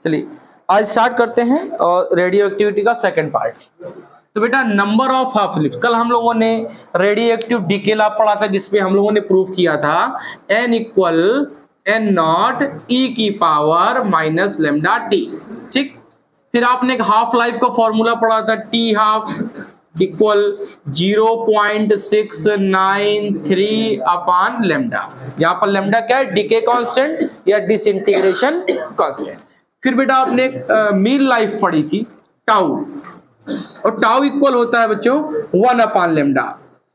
चलिए आज स्टार्ट करते हैं और रेडियो एक्टिविटी का सेकंड पार्ट। तो बेटा नंबर ऑफ हाफ लिफ्ट, कल हम लोगों ने रेडियो एक्टिव डीके लॉ पढ़ा था जिसमें हम लोगों ने प्रूव किया था n equal n not e की पावर माइनस लेमडा टी। ठीक, फिर आपने एक हाफ लाइफ का फॉर्मूला पढ़ा था t हाफ इक्वल 0.693 अपान लेमडा। यहाँ पर लेमडा क्या है, डीके कांस्टेंट या डिसइंटीग्रेशन कांस्टेंट। फिर बेटा आपने मीन लाइफ पढ़ी थी टाउ, और टाउ इक्वल होता है बच्चों 1 अपान लेमडा।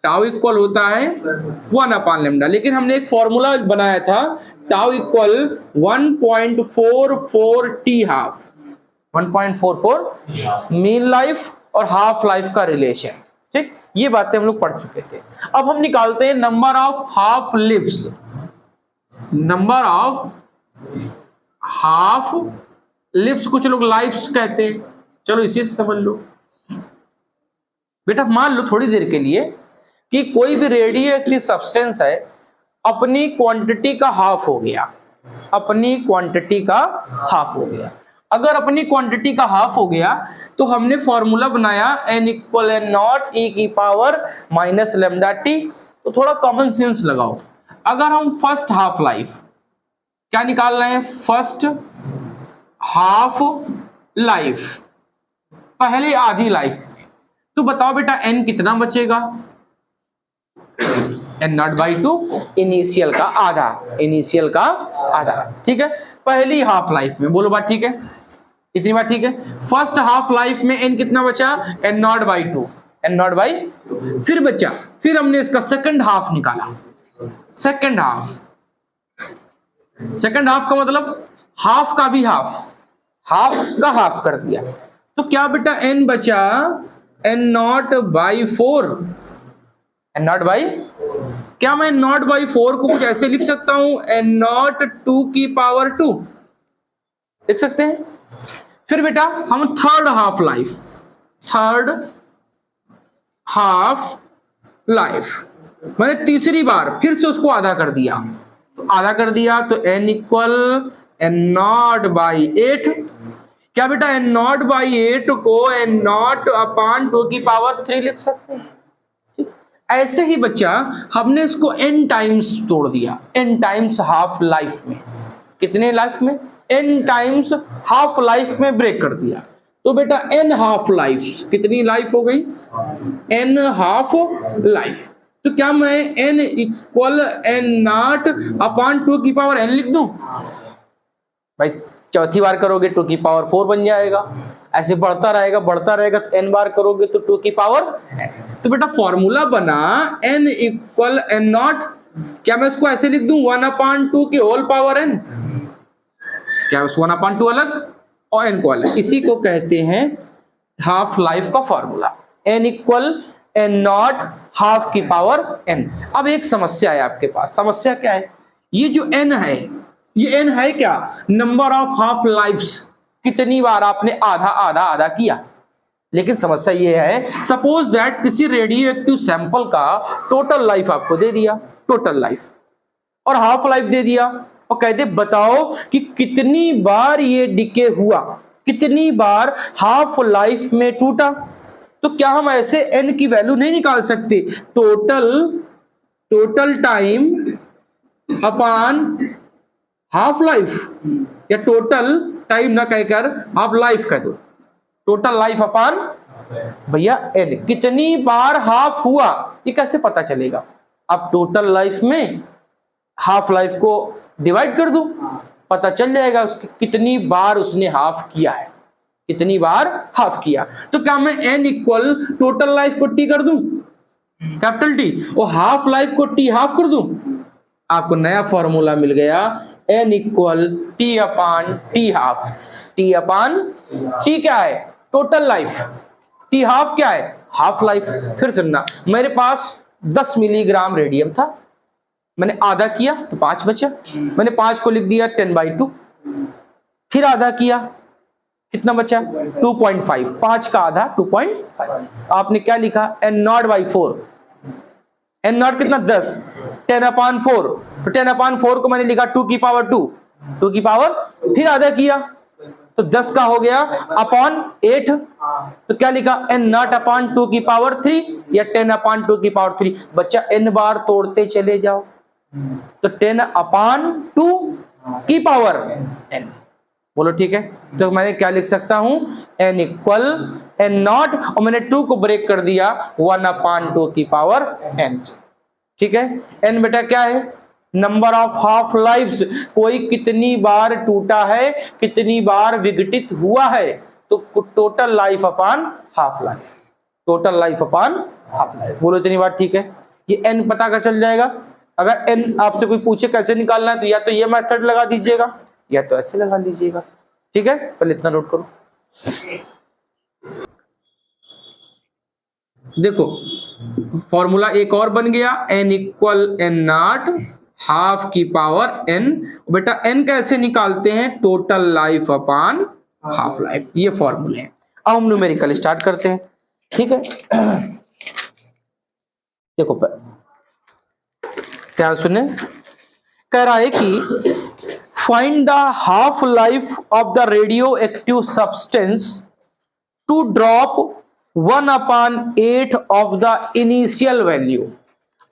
टाउ इक्वल होता है 1 अपान लेमडा, लेकिन हमने एक फॉर्मूला बनाया था tau equal 1.44 T half, 1.44 mean life और हाफ लाइफ का रिलेशन। ठीक, ये बातें हम लोग पढ़ चुके थे। अब हम निकालते हैं number of half lifts. Number of half lifts कुछ लोग लाइफ्स कहते हैं, चलो इसी से समझ लो। बेटा मान लो थोड़ी देर के लिए कि कोई भी रेडियो एक्टिव सब्सटेंस है, अपनी क्वांटिटी का हाफ हो गया, अपनी क्वांटिटी का हाफ हो गया। अगर अपनी क्वांटिटी का हाफ हो गया तो हमने फॉर्मूला बनाया n equal n not e की पावर माइनस लेमडा टी। तो थोड़ा कॉमन सेंस लगाओ। अगर हम फर्स्ट हाफ लाइफ क्या निकाल रहे हैं, फर्स्ट हाफ लाइफ, पहले आधी लाइफ, तो बताओ बेटा n कितना बचेगा, n नॉट बाई 2 इनिशियल का आधा, इनिशियल का आधा। ठीक है, पहली हाफ लाइफ में, बोलो बात ठीक है, इतनी बात ठीक है। फर्स्ट हाफ लाइफ में n कितना बचा, n not by 2, n not by 2। फिर बचा, फिर हमने इसका सेकंड हाफ निकाला, सेकंड हाफ। सेकंड हाफ का मतलब हाफ का भी हाफ, हाफ का हाफ कर दिया। तो क्या बेटा n बचा n not by 4, n not by, क्या मैं नॉट बाई 4 को कुछ ऐसे लिख सकता हूं, n नॉट 2 की पावर 2 लिख सकते हैं। फिर बेटा हम third half life, third half life मैंने तीसरी बार फिर से उसको आधा कर दिया, तो आधा कर दिया तो n equal n not by 8। क्या बेटा n नॉट बाई 8 को n नॉट अपान 2 की पावर 3 लिख सकते हैं। ऐसे ही बच्चा हमने इसको n टाइम्स तोड़ दिया, n टाइम्स हाफ लाइफ में। कितने लाइफ में, n टाइम्स हाफ लाइफ में ब्रेक कर दिया। तो बेटा n हाफ लाइफ, कितनी लाइफ हो गई, n हाफ लाइफ। तो क्या मैं n इक्वल n नॉट अपान 2 की पावर n लिख दूं, भाई चौथी बार करोगे 2 की पावर 4 बन जाएगा, ऐसे बढ़ता रहेगा बढ़ता रहेगा, तो n बार करोगे तो 2 की पावर n। तो बेटा फॉर्मूला बना n इक्वल n नॉट, क्या मैं इसको ऐसे लिख दूं 1 अपान 2 की होल पावर n, क्या 1 अपान 2 अलग और n को अलग, इसी को कहते हैं हाफ लाइफ का formula, n equal n not half की पावर n। अब एक समस्या है आपके पास, समस्या क्या है, ये जो n है, ये n है क्या, नंबर ऑफ हाफ लाइफ्स, कितनी बार आपने आधा आधा आधा किया। लेकिन समस्या ये है, सपोज दैट किसी रेडियो एक्टिव सैंपल का टोटल लाइफ आपको दे दिया, टोटल लाइफ और हाफ लाइफ दे दिया, और कहते बताओ कि कितनी बार ये डिके हुआ, कितनी बार हाफ लाइफ में टूटा। तो क्या हम ऐसे n की वैल्यू नहीं निकाल सकते, टोटल टाइम अपान हाफ लाइफ, या टोटल टाइम ना कहकर हाफ लाइफ कह दो, टोटल लाइफ अपान भैया n, कितनी बार हाफ हुआ ये कैसे पता चलेगा। अब टोटल लाइफ में हाफ लाइफ को डिवाइड कर दो, पता चल जाएगा उसकी कितनी बार उसने हाफ किया है, कितनी बार हाफ किया। तो क्या मैं n इक्वल टोटल लाइफ को t कर दूं, कैपिटल T, और हाफ लाइफ को t हाफ कर दूं, आपको नया फॉर्मूला मिल गया n इक्वल t अपान t हाफ। t अपान t क्या है, टोटल लाइफ, t हाफ क्या है, हाफ लाइफ। फिर सुनना, मेरे पास 10 मिलीग्राम रेडियम था, मैंने आधा किया तो 5 बचा, मैंने 5 को लिख दिया 10 बाई 2, फिर आधा किया कितना बचा 2.5, 5 का आधा 2.5। आपने क्या लिखा n not by 4, n not कितना 10, 10 अपान 4, तो 10 अपान 4 को मैंने लिखा 2 की पावर 2, 2 की पावर, फिर आधा किया तो 10 का हो गया अपॉन 8, तो क्या लिखा n नॉट अपॉन 2 की पावर 3 या 10 अपॉन 2 की पावर 3। बच्चा n बार तोड़ते चले जाओ, तो 10 अपॉन 2 की पावर n। बोलो ठीक है। तो मैंने क्या लिख सकता हूं, n इक्वल n नॉट, और मैंने 2 को ब्रेक कर दिया 1 अपॉन 2 की पावर n से। ठीक है। n बेटा क्या है, नंबर ऑफ हाफ लाइफ्स, कोई कितनी बार टूटा है, कितनी बार विघटित हुआ है, तो total life upon half life, total life upon half life. बोलो इतनी बात ठीक है। ये n पता कर चल जाएगा। अगर n आपसे कोई पूछे कैसे निकालना है, तो या तो ये मेथड लगा दीजिएगा या तो ऐसे लगा लीजिएगा। ठीक है, पहले इतना नोट करो। देखो फॉर्मूला एक और बन गया, n equal n not half की पावर n। बेटा n कैसे निकालते हैं, total life upon half life, ये फॉर्मूले हैं। अब हम न्यूमेरिकल स्टार्ट करते हैं। ठीक है, देखो क्या सुने, कह रहा है कि find the half life of the radioactive substance to drop 1/8 of the initial value.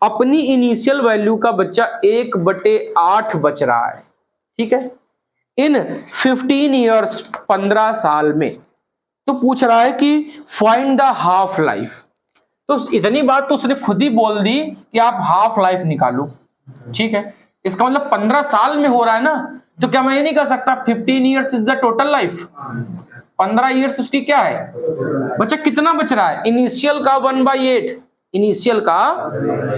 अपनी इनिशियल वैल्यू का बच्चा 1/8 बच रहा है। ठीक है, इन 15 ईयर्स 15 साल में। तो पूछ रहा है कि फाइंड द हाफ लाइफ। तो इतनी बात तो उसने खुद ही बोल दी कि आप हाफ लाइफ निकालो। ठीक है, इसका मतलब 15 साल में हो रहा है ना, तो क्या मैं ये नहीं कह सकता 15 years is the total life. 15 years उसकी क्या है बच्चा, कितना बच रहा है, इनिशियल का 1/8, इनिशियल का,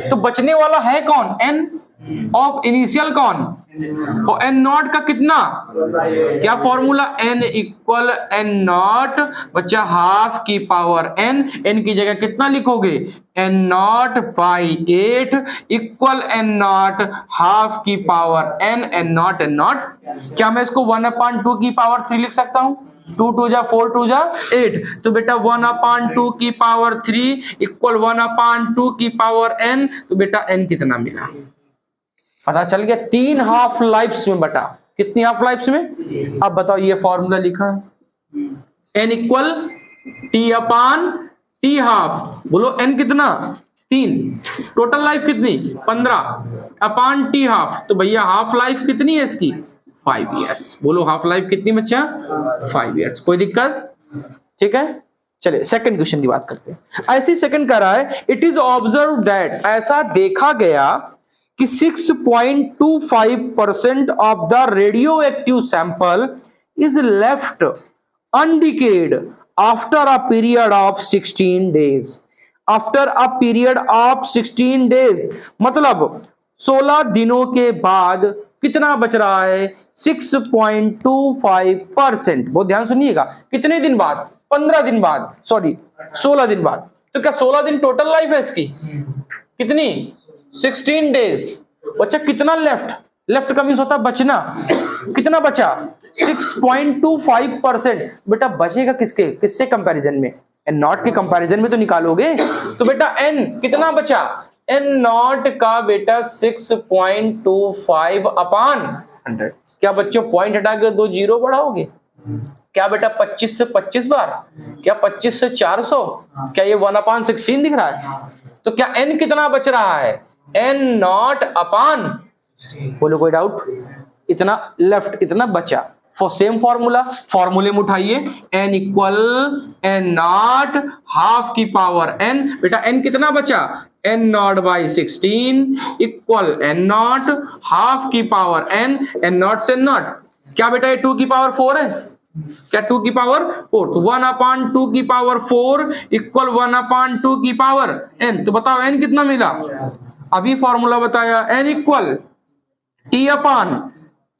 तो बचने वाला है कौन, n ऑफ इनिशियल कौन, और n नॉट का कितना, क्या formula, n equal n not बच्चा हाफ की पावर n, n की जगह कितना लिखोगे, n not by 8 equal n not half की पावर n, n नॉट। क्या मैं इसको 1/2 की पावर 3 लिख सकता हूं, 2 2 जा 4 2 जा 8, तो बेटा 1/2 की पावर 3 इक्वल 1/2 की पावर n, तो बेटा n कितना मिला, पता चल गया। 3 हाफ लाइफ्स में बटा, कितनी हाफ लाइफ्स में, अब बताओ ये फॉर्मूला लिखा है n equal t upon t half. बोलो n कितना, 3, टोटल लाइफ कितनी 15 अपॉन t हाफ, तो भैया हाफ लाइफ कितनी है इसकी 5 इयर्स। बोलो हाफ लाइफ कितनी बच्चा 5 इयर्स। कोई दिक्कत, ठीक है। चलिए सेकंड क्वेश्चन की बात करते हैं। ऐसी सेकंड कह रहा है, इट इज ऑब्जर्व दैट, ऐसा देखा गया कि 6.25% of the radioactive sample is left undecayed after a period of 16 days. After a period of 16 days मतलब 16 दिनों के बाद कितना बच रहा है, 6.25%। बहुत ध्यान सुनिएगा, कितने दिन बाद, 15 दिन बाद, सॉरी 16 दिन बाद। तो क्या 16 दिन टोटल लाइफ है इसकी, कितनी 16 डेज। बच्चा कितना लेफ्ट, लेफ्ट का मीन्स होता है बचना, कितना बचा 6.25%। बेटा बचेगा किसके, किससे कंपैरिजन में, एन नॉट के कंपैरिजन में तो निकालोगे। तो बेटा एन कितना बचा, एन नॉट का बेटा 6.25 अपॉन 100। क्या बच्चों पॉइंट हटा के 2 जीरो बढ़ाओगे, क्या बेटा 25 से 25 बार, क्या 25 से 400, क्या ये 1/16 दिख रहा है। तो क्या n कितना बच रहा है, n नॉट अपॉन, बोलो कोई डाउट, इतना लेफ्ट इतना बचा। फॉर सेम फॉर्मूला, फॉर्मूले में उठाइए, n equal n not half की पावर n। बेटा n कितना बचा, n not by 16 equal n not half की पावर n, n नॉट से नॉट, क्या बेटा ये 2 की पावर 4 है, क्या 2 की पावर 4, तो 1/2 की पावर 4 इक्वल 1/2 की पावर n। तो बताओ n कितना मिला, अभी फॉर्मूला बताया, n equal t upon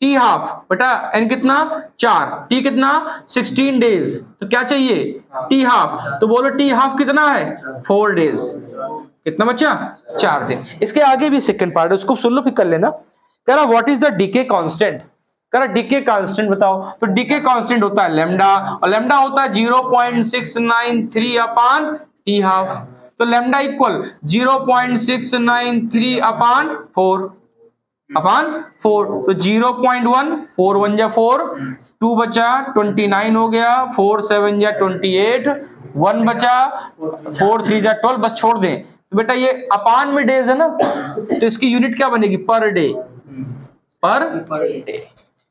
t half. बेटा n कितना 4, t कितना 16 डेज, तो क्या चाहिए t हाफ। तो बोलो t हाफ कितना है 4 डेज, कितना बच्चा 4 दिन। इसके आगे भी सेकंड पार्ट है, उसको सुन लो फिर कर लेना। कह रहा what is the decay constant, कह रहा डीके कांस्टेंट बताओ। तो डीके कांस्टेंट होता है लैम्डा, और लैम्डा होता है 0.693 अपॉन टी हाफ। तो लैम्डा इक्वल 0.693 अपॉन 4। अपॉन 4, तो 0.1, 4 1 जा 4, 2 बचा 29 हो गया, 4 7 जा 28, 1 बचा, 4 3 जा 12, बस छोड़ दें। तो बेटा ये अपान में डेज है ना, तो इसकी यूनिट क्या बनेगी? Per day, per day.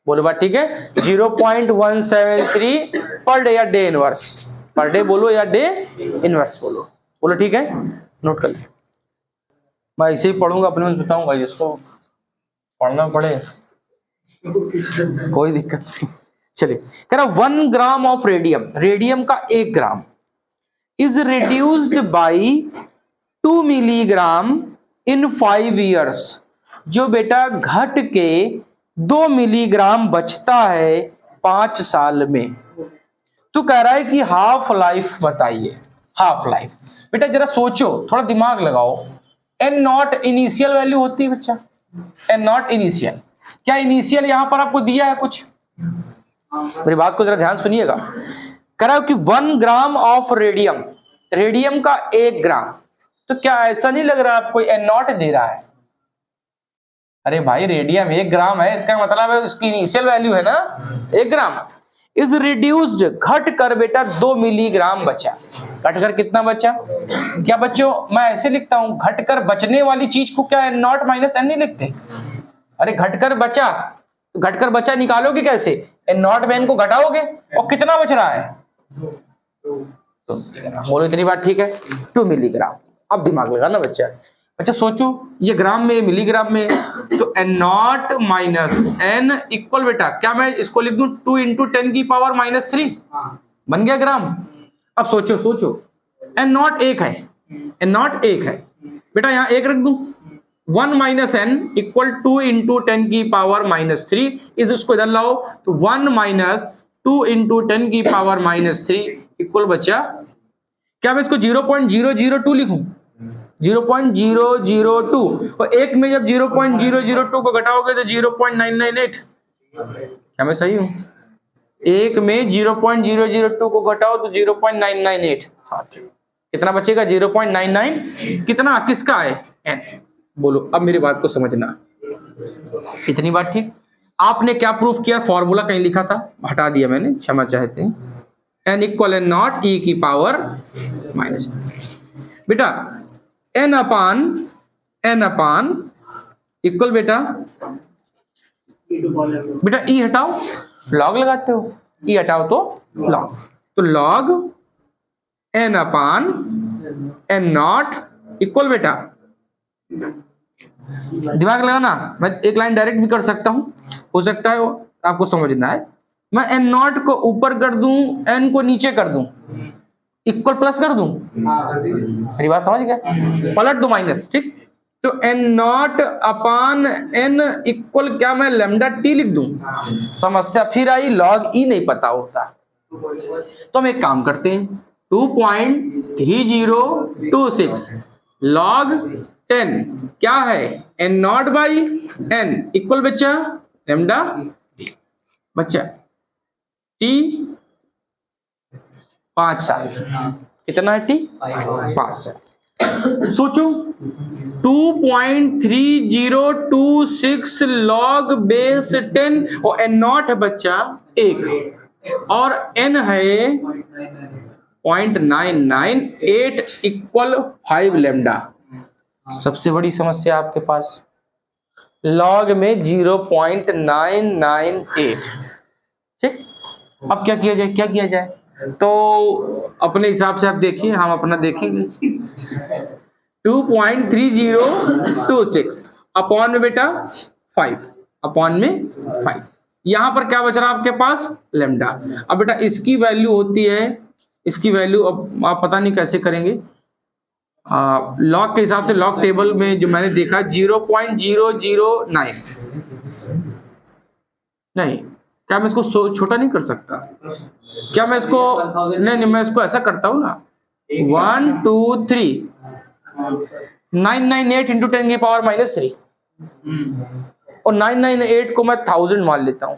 बोलो बात ठीक है। 0.173 पर डे या डे इनवर्स, पर डे बोलो या डे इनवर्स बोलो। बोलो ठीक है, नोट कर ले। मैं ऐसे ही पढ़ूंगा, अपने में बताऊंगा, जिसको पढ़ना पड़े कोई दिक्कत नहीं। चलिए, कह रहा 1 ग्राम ऑफ रेडियम, रेडियम का 1 gram is reduced by 2 milligram in 5 years, जो बेटा घट के 2 मिलीग्राम बचता है 5 साल में। तो कह रहा है कि हाफ लाइफ बताइए, हाफ लाइफ। बेटा जरा सोचो, थोड़ा दिमाग लगाओ। एन नॉट इनिशियल वैल्यू होती है बच्चा, एन नॉट इनिशियल। क्या इनिशियल यहां पर आपको दिया है कुछ? मेरी बात को जरा ध्यान सुनिएगा। कह रहा है कि 1 ग्राम ऑफ रेडियम, रेडियम का 1 ग्राम, तो क्या ऐसा नहीं लग रहा आपको एन नॉट दे रहा है? अरे भाई रेडियम 1 ग्राम है, इसका मतलब है उसकी इनिशियल वैल्यू है ना 1 ग्राम। इज रिड्यूस्ड, घट कर बेटा 2 मिलीग्राम बचा। घट कर कितना बचा? क्या बच्चों मैं ऐसे लिखता हूं, घट कर बचने वाली चीज को क्या एन नॉट माइनस एन नहीं लिखते? अरे घट कर बचा, तो घट कर बचा निकालोगे कैसे? एन नॉट में एन को घटाओगे, और कितना बच रहा है? तो बोलो इतनी बात ठीक है, 2 मिलीग्राम। अब दिमाग लगाना बच्चा। अच्छा सोचो, ये ग्राम में मिलीग्राम में, तो N naught minus N equal बेटा क्या मैं इसको लिख दूं 2 इंटू 10 की पावर -3, बन गया ग्राम। अब सोचो सोचो, एन नॉट 1 है, एन नॉट 1 है बेटा, यहां 1 रख दूं। 1 माइनस एन इक्वल 2 इंटू 10 की पावर -3, इस उसको इधर लाओ, तो 1 माइनस 2 इंटू 10 की पावर -3 इक्वल बच्चा, क्या मैं इसको 0.002 लिखूं? 0.002, और 1 में जब 0.002 को घटाओगे तो 0.998। क्या मैं सही हूं? 1 में 0.002 को घटाओ तो 0.998, कितना बचेगा? 0.99। कितना किसका है? n। बोलो अब मेरी बात को समझना, इतनी बात ठीक। आपने क्या प्रूफ किया? फॉर्मूला कहीं लिखा था, हटा दिया मैंने, क्षमा चाहते हैं। n equal N naught e की पावर माइनस बेटा n अपान इक्वल बेटा e हटाओ, लॉग लगाते हो, e हटाओ तो लॉग, तो log n upon n naught equal बेटा, दिमाग लगाना, मैं एक लाइन डायरेक्ट भी कर सकता हूं, हो सकता है आपको समझना है। मैं n नॉट को ऊपर कर दूं, n को नीचे कर दूं, इक्वल प्लस कर दूं, मेरी बात समझ गया? पलट दो माइनस, ठीक। तो n not upon n equal क्या मैं लैम्डा t लिख दूं? समस्या फिर आई, लॉग e नहीं पता होता। तो हम एक काम करते हैं, 2.3026 लॉग 10 क्या है? n not by n equal बच्चा लैम्डा बच्चा t 5 साल। कितना है t? 5 साल। सोचो 2.3026 लॉग बेस 10, और n नॉट है बच्चा 1, और n है 0.998 इक्वल 5 लैम्डा। सबसे बड़ी समस्या आपके पास लॉग में 0.998, ठीक। अब क्या किया जाए? तो अपने हिसाब से आप देखिए, हम अपना देखेंगे। 2.3026 अपॉन में बेटा 5, अपॉन में 5, यहां पर क्या बच रहा है आपके पास? लैम्डा। अब बेटा इसकी वैल्यू होती है, इसकी वैल्यू अब आप पता नहीं कैसे करेंगे, लॉग के हिसाब से लॉग टेबल में जो मैंने देखा 0.009। नहीं, क्या मैं इसको छोटा नहीं कर सकता? क्या मैं इसको नहीं, मैं इसको ऐसा करता हूं ना, 1 2 3 998 इंटू 10 की पावर -3, और 998 को मैं 1000 मान लेता हूं,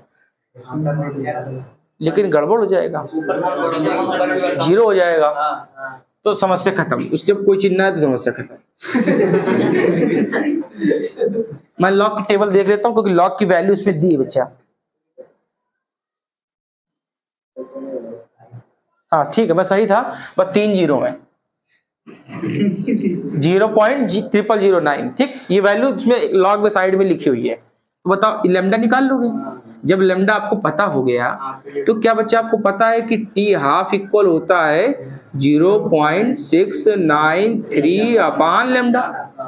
लेकिन गड़बड़ हो जाएगा, 0 हो जाएगा, तो समस्या खत्म। उससे कोई चिन्ह है तो समस्या खत्म। मैं लॉग की टेबल देख लेता हूं क्योंकि लॉग की वैल्यू इसमें दी है बच्चा। हाँ ठीक है, बस सही था, बस 3 जीरो में 0.0009, ठीक, ये वैल्यू इसमें लॉग में साइड में लिखी हुई है। तो बताओ लेमडा निकाल लोगे। जब लेमडा आपको पता हो गया तो क्या बच्चा आपको पता है कि टी हाफ इक्वल होता है 0.693 अपान लेमडा।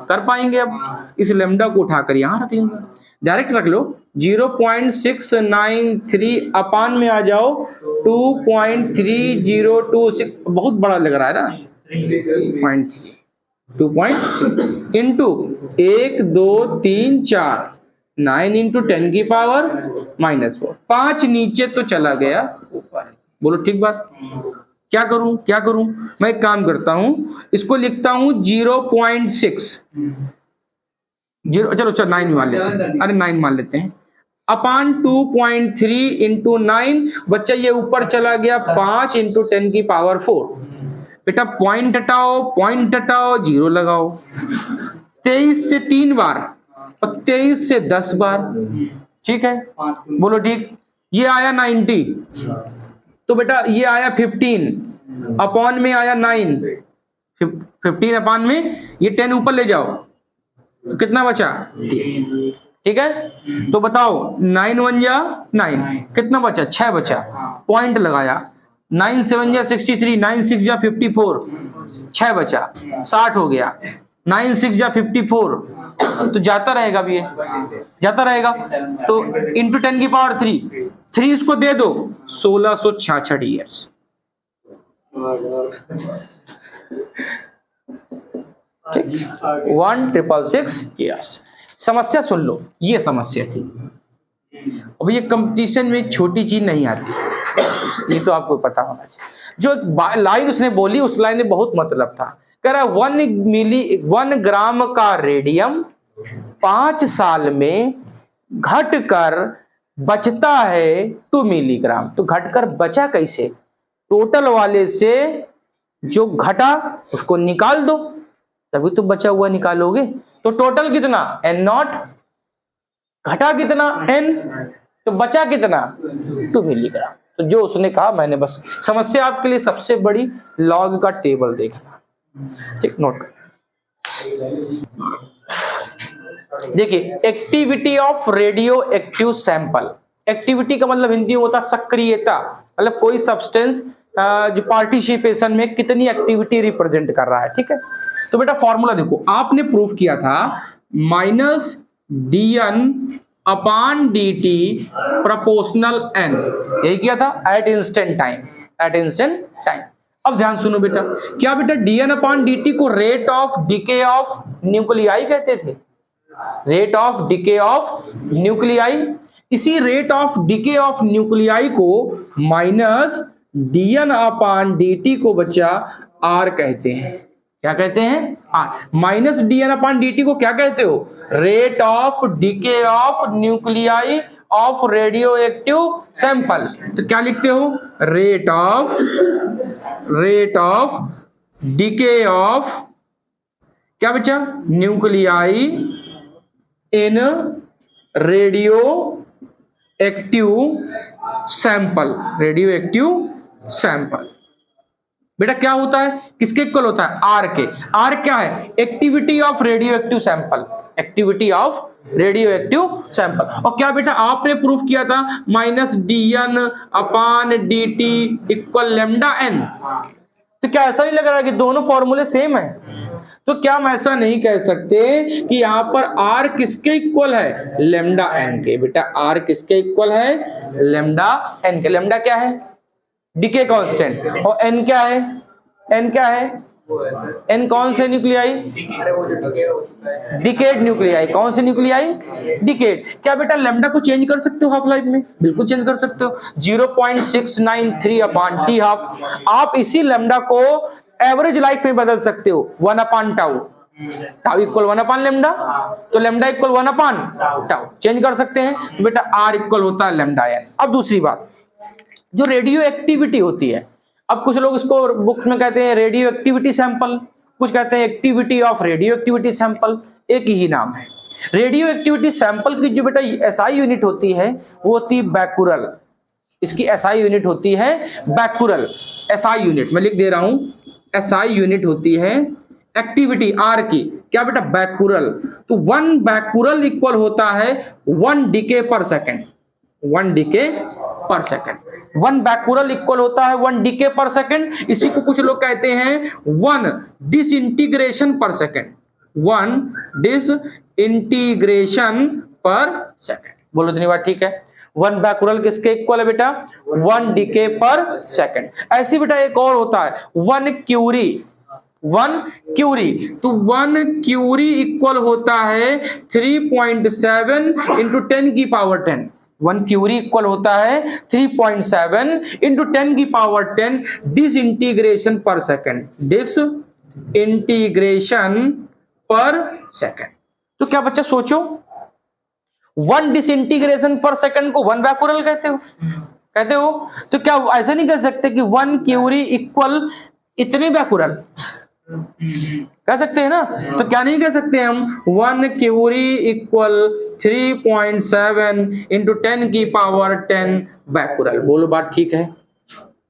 कर पाएंगे अब इस लेमडा को उठाकर यहां रख लेंगे, डायरेक्ट रख लो 0.693 अपान में आ जाओ 2.3026, बहुत बड़ा लग रहा है ना 2.3 इंटू 1 2 3 4 9 इंटू 10 की पावर -4, 5 नीचे तो चला गया ऊपर। बोलो ठीक बात। क्या करूं मैं एक काम करता हूं, इसको लिखता हूं 0.6, चलो 9 मान लेते हैं, अरे 9 मान लेते हैं, अपान 2.3 इंटू 9, बच्चा ये ऊपर चला गया 5 इंटू 10 की पावर 4। बेटा पॉइंट हटाओ 0 लगाओ, 23 से 3 बार और 23 से 10 बार, ठीक है, बोलो ठीक। ये आया 90, तो बेटा ये आया 15 अपॉन में आया 9, 15 अपॉन में ये 10 ऊपर ले जाओ तो कितना बचा, ठीक है। तो बताओ 9 1 जा 9, कितना बचा, 6 बचा, पॉइंट लगाया, 9 7 जा 63, 9 6 जा 54, 6 बचा, 60 हो गया, 9 6 जा 54, तो जाता रहेगा भी, जाता रहेगा, तो इंटू 10 की पावर 3 इसको दे दो, 1666 ईयर्स। One 666 years. समस्या सुन लो, ये समस्या थी। अब ये कंपटीशन में छोटी चीज नहीं आती, ये तो आपको पता होना चाहिए। जो लाइन उसने बोली उस लाइन में बहुत मतलब था। कह रहा 1 ग्राम का रेडियम 5 साल में घटकर बचता है 2 मिलीग्राम। तो घटकर बचा कैसे, टोटल वाले से जो घटा उसको निकाल दो, तभी तो बचा हुआ निकालोगे। तो टोटल कितना n0, घटा कितना n, तो बचा कितना 2 मिलीग्राम। तो जो उसने कहा मैंने बस, समस्या आपके लिए सबसे बड़ी लॉग का टेबल देखना, ठीक, नोट। देखिए activity of radio active sample. Activity का मतलब हिंदी में होता है सक्रियता, मतलब कोई सब्सटेंस जो पार्टिसिपेशन में कितनी एक्टिविटी रिप्रेजेंट कर रहा है, ठीक है। तो बेटा फॉर्मूला देखो, आपने प्रूफ किया था -dn upon dt proportional n, यही किया था एट इंस्टेंट टाइम। अब ध्यान सुनो बेटा, क्या बेटा dn अपान dt को rate of decay of nuclei कहते थे, rate of decay of nuclei. इसी rate of decay of nuclei को माइनस dn अपान dt को बच्चा r कहते हैं। क्या कहते हैं, r। Minus dn upon dt को क्या कहते हो, rate of decay of nuclei of radio active sample. तो क्या लिखते हो, रेट ऑफ डिके ऑफ क्या बच्चा, न्यूक्लियाई इन radio active sample, radio active sample. बेटा क्या होता है, किसके इक्वल होता है, आर के। आर क्या है, activity of radio active sample, activity of radio active sample. और क्या बेटा आपने प्रूफ किया था -dn upon dt equal lambda n। तो क्या ऐसा नहीं लग रहा है कि दोनों फॉर्मूले सेम है। तो क्या हम ऐसा नहीं कह सकते कि यहां पर r किसके इक्वल है, लेमडा n के। बेटा r किसके इक्वल है, लेमडा n के। लेमडा क्या है, डिके कांस्टेंट, और n क्या है, n क्या है, n कौन से न्यूक्लियाई, डिकेड न्यूक्लियाई। कौन से न्यूक्लियाई, डिकेड। क्या बेटा लेमडा को चेंज कर सकते हो हाफ लाइफ में, बिल्कुल चेंज कर सकते हो, 0.693 अपान टी हाफ। आप इसी लेमडा को एवरेज लाइफ में बदल सकते हो, 1 upon tau, tau equal 1 upon lambda, तो lambda equal 1 upon tau, change कर सकते हैं। तो बेटा आर इक्वल होता है लेमडा n। अब दूसरी बात, जो रेडियो एक्टिविटी होती है, अब कुछ लोग इसको बुक में कहते हैं रेडियो एक्टिविटी सैंपल, कुछ कहते हैं activity of radio activity sample, एक ही नाम है। रेडियो एक्टिविटी सैंपल की जो बेटा एसआई यूनिट होती है वो होती है बैकुरल। इसकी एसआई यूनिट होती है बैकुरल। एसआई यूनिट मैं लिख दे रहा हूं, एसआई यूनिट होती है एक्टिविटी आर की क्या बेटा बैकुरल। तो 1 बैकुरल इक्वल होता है 1 decay per second. 1 decay per second 1 Becquerel equal होता है 1 डीके पर सेकेंड। इसी को कुछ लोग कहते हैं 1 disintegration per second. 1 disintegration per second. बोलो इतनी बात ठीक है। 1 बैकुरल किसके इक्वल है बेटा 1 डीके पर सेकेंड। ऐसी बेटा एक और होता है 1 क्यूरी। 1 क्यूरी तो 1 क्यूरी इक्वल होता है 3.7 इंटू 10 की पावर 10। 1 क्यूरी इक्वल होता है 3.7 इंटू 10 की power 10 disintegration per second. Disintegration per second. तो क्या बच्चा सोचो 1 डिसइंटीग्रेशन पर सेकेंड को 1 बैकुरल कहते हो। तो क्या ऐसा नहीं कह सकते कि 1 क्यूरी इक्वल इतने बैकुरल कह सकते हैं ना। तो क्या नहीं कह सकते हम 1 क्यूरी इक्वल 3.7 इंटू 10 की पावर 10 बैकुरल। बोलो बात ठीक है,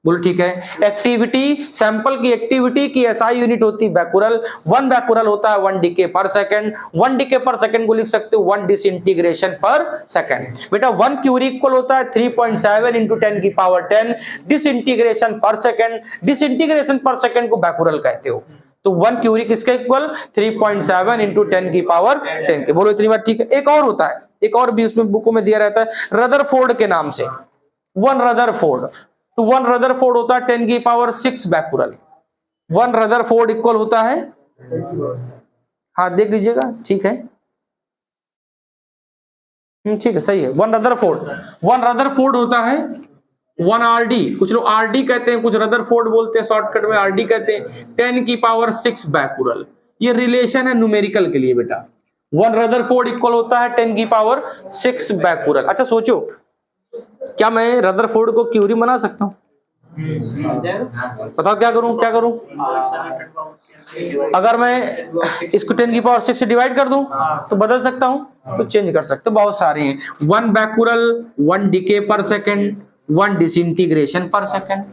बोलो ठीक है। एक्टिविटी सैंपल की एक्टिविटी की एसआई यूनिट होती है बैकुरल। 1 बैकुरल होता है 1 डीके पर सेकंड। 1 डीके पर सेकंड को लिख सकते हो 1 डिसइंटीग्रेशन पर सेकंड। बेटा 1 क्यूरी इक्वल होता है 3.7 इंटू 10 की पावर 10 डिसइंटीग्रेशन पर सेकंड। डिसइंटीग्रेशन पर सेकंड को बैकुरल कहते हो। तो 1 क्यूरी किसका इक्वल 3.7 इंटू 10 की पावर 10 के। बोलो इतनी बात ठीक है। एक और होता है, एक और भी उसमें बुकों में दिया रहता है रदरफोर्ड के नाम से। 1 रदरफोर्ड तो 1 रदरफोर्ड होता है 10 की पावर 6 बैकुरल। 1 रदरफोर्ड इक्वल होता है, हाँ देख लीजिएगा ठीक है, ठीक है सही है। 1 रदरफोर्ड होता है 1 आरडी। कुछ लोग आरडी कहते हैं, कुछ रदरफोर्ड बोलते हैं, शॉर्टकट में आरडी कहते हैं। 10 की पावर 6 बैकुरल। ये रिलेशन है न्यूमेरिकल के लिए बेटा। 1 रदरफोर्ड इक्वल होता है 10 की पावर 6 बैकुरल। अच्छा सोचो क्या मैं रदरफोर्ड को क्यूरी बना सकता हूं? बताओ क्या करूं? अगर मैं इसको 10 की पावर 6 से डिवाइड कर दूं तो बदल सकता हूं, तो चेंज कर सकते हो। बहुत सारे हैं 1 becquerel, 1 decay per second, 1 disintegration per second,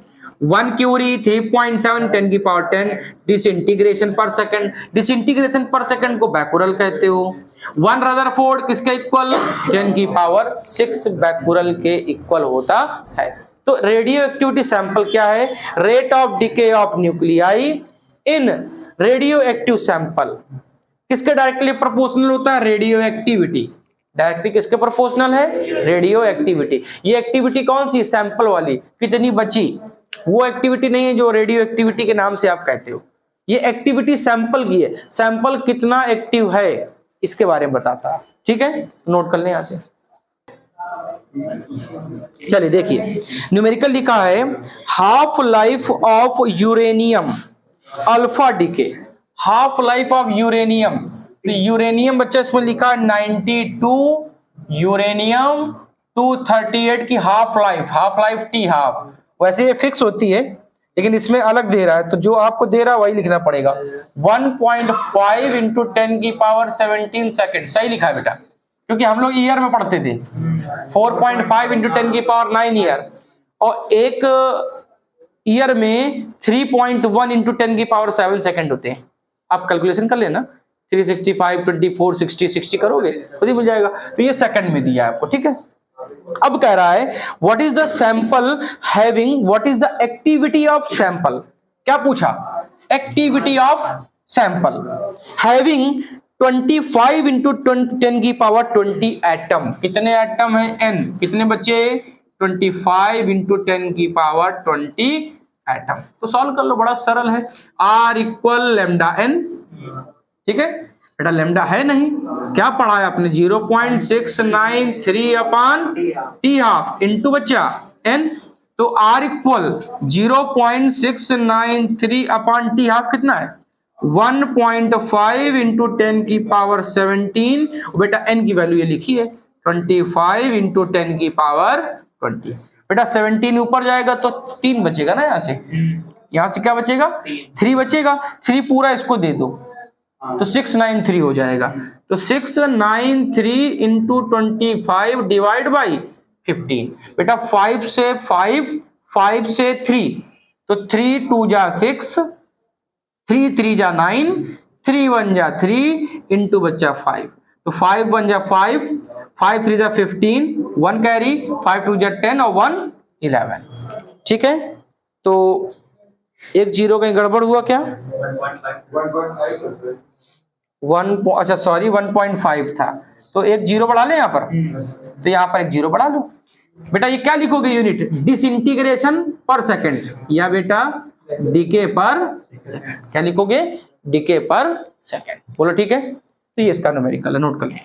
1 curie 3.7 10 की power 10 disintegration per second. Disintegration per second को बैकुरल कहते हो। 1 रदरफोर्ड किसके इक्वल 10 की पावर 6 बैकुरल के इक्वल होता है। तो रेडियो एक्टिविटी सैंपल क्या है? Rate of decay of nuclei in radio active sample किसके डायरेक्टली प्रोपोर्शनल होता है? Radio activity. डायरेक्टली किसके प्रोपोर्शनल है? Radio activity. ये एक्टिविटी कौन सी? सैंपल वाली। कितनी बची? वो एक्टिविटी नहीं है जो रेडियो एक्टिविटी के नाम से आप कहते हो। ये एक्टिविटी सैंपल की है। सैंपल कितना एक्टिव है इसके बारे में बताता है। ठीक है, नोट कर लें यहां से। चलिए देखिए न्यूमेरिकल लिखा है half life of uranium alpha decay. Half life of uranium, तो यूरेनियम बच्चा इसमें लिखा 92, यूरेनियम 238 की हाफ लाइफ टी हाफ। वैसे ये फिक्स होती है लेकिन इसमें अलग दे रहा है, तो जो आपको दे रहा है वही लिखना पड़ेगा। 1.5 इंटू 10 की पावर 17 सेकेंड। सही लिखा है बेटा, क्योंकि हम लोग ईयर में पढ़ते थे। 4.5 इंटू 10 की पावर 9 ईयर, और एक ईयर में 3.1 इंटू 10 की पावर 7 सेकेंड होते हैं। आप कैलकुलेशन कर लेना, 365, 24, 60 करोगे खुद ही मिल जाएगा। तो ये सेकंड में दिया है आपको। ठीक है, अब कह रहा है what is the sample having, what is the activity of sample. क्या पूछा? Activity of sample having 25 into 10 की पावर 20 एटम। कितने एटम है? n। कितने बच्चे? 25 इंटू 10 की पावर 20 एटम। तो सॉल्व कर लो, बड़ा सरल है। R equal lambda n। ठीक है बेटा, लेमडा है नहीं, क्या पढ़ा है आपने? 0.693 अपान टी हाफ इंटू बच्चा n। तो R इक्वल 0.693 अपान टी हाफ कितना है? 1.5 इंटू 10 की पावर 17। बेटा n की वैल्यू ये लिखी है 25 इंटू 10 की पावर 20। बेटा 17 ऊपर जाएगा तो 3 बचेगा ना, यहां से क्या बचेगा? 3 बचेगा। 3 पूरा इसको दे दो, तो 693 हो जाएगा। तो 693 इंटू 25 डिवाइड बाई 15। बेटा 5 से 5, 5 से 3, तो 3 2 जा 6, 3 3 जा 9, 3 1 जा 3 इंटू बच्चा 5, तो 5 1 जा 5, 5 3 जा 15, 1 कैरी, 5 2 जा 10 और 1 11। ठीक है, तो एक जीरो कहीं गड़बड़ हुआ क्या? 1.5 था, तो एक जीरो बढ़ा ले यहाँ पर, तो यहाँ पर एक जीरो बढ़ा लो। बेटा ये क्या लिखोगे यूनिट? डिसइंटीग्रेशन पर सेकंड, या बेटा डीके पर सेकंड। क्या लिखोगे? डीके पर सेकंड। बोलो ठीक है, तो ये इसका न्यूमेरिकल है, नोट कर लो।